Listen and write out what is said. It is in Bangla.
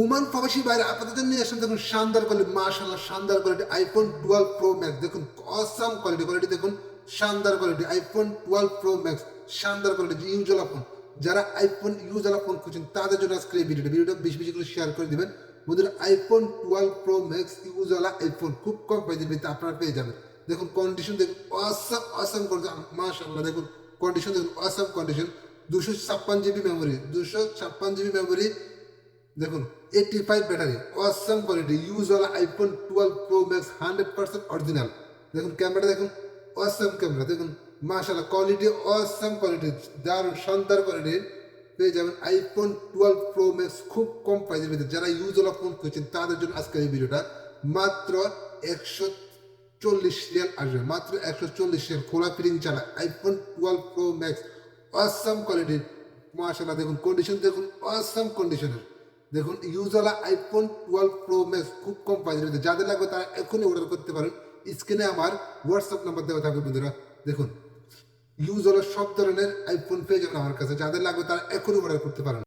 ওমান প্রবাসী বাইরে আপনাদের জন্য নিয়ে আসেন দেখুন শানদার কোয়ালিটি, মাশাআল্লাহ শানদার কোয়ালিটি আইফোন 12 প্রো ম্যাক্স। দেখুন অসাম কোয়ালিটি দেখুন, শানদার কোয়ালিটি আইফোন 12 প্রো ম্যাক্স, শানদার কোয়ালিটি ইউজ ওয়ালা ফোন। যারা আইফোন ইউজ ওয়ালা ফোন খুঁজছেন তাদের জন্য আজকে এই ভিডিওটা বেশি বেশি করে শেয়ার করে দিবেন বন্ধুরা। আইফোন 12 প্রো ম্যাক্স ইউজ ওয়ালা আইফোন খুব কম প্রাইসের ভিতরে আপনারা পেয়ে যাবেন। দেখুন কন্ডিশন দেখুন অসাম কন্ডিশন, মাশাআল্লাহ দেখুন কন্ডিশন দেখুন awesome condition. 256 GB memory, 256 GB memory, দেখুন 85 ব্যাটারি, অসাম কোয়ালিটি ইউজ ওয়ালা আইফোন 12 প্রো ম্যাক্স 100% অরিজিনাল। দেখুন ক্যামেরা দেখুন অসাম ক্যামেরা দেখুন, মাশাআল্লাহ কোয়ালিটি অসাম কোয়ালিটি, দারুণ শানদার কোয়ালিটি পেয়ে যাবেন আইফোন 12 প্রো ম্যাক্স খুব কম প্রাইসের ভিতরে। যারা ইউজ ওয়ালা ফোন খুঁজছেন তাদের জন্য আজকের এই ভিডিওটা মাত্র 140 রিয়াল আসবে, মাত্র 140 রিয়াল খোলা ফিটিং চালা আইফোন 12 প্রো ম্যাক্স অসাম কোয়ালিটির, মাশাআল্লাহ দেখুন কন্ডিশন দেখুন অসাম কন্ডিশনের। দেখুন ইউজওয়ালা আইফোন 12 প্রো ম্যাক্স খুব কম প্রাইসের মধ্যে, যাদের লাগবে তারা এখনই অর্ডার করতে পারেন। স্ক্রিনে আমার হোয়াটসঅ্যাপ নাম্বার দেওয়া থাকবে বন্ধুরা। দেখুন ইউজওয়ালা সব ধরনের আইফোন পেয়ে যাবেন আমার কাছে, যাদের লাগবে তারা এখনই অর্ডার করতে পারেন।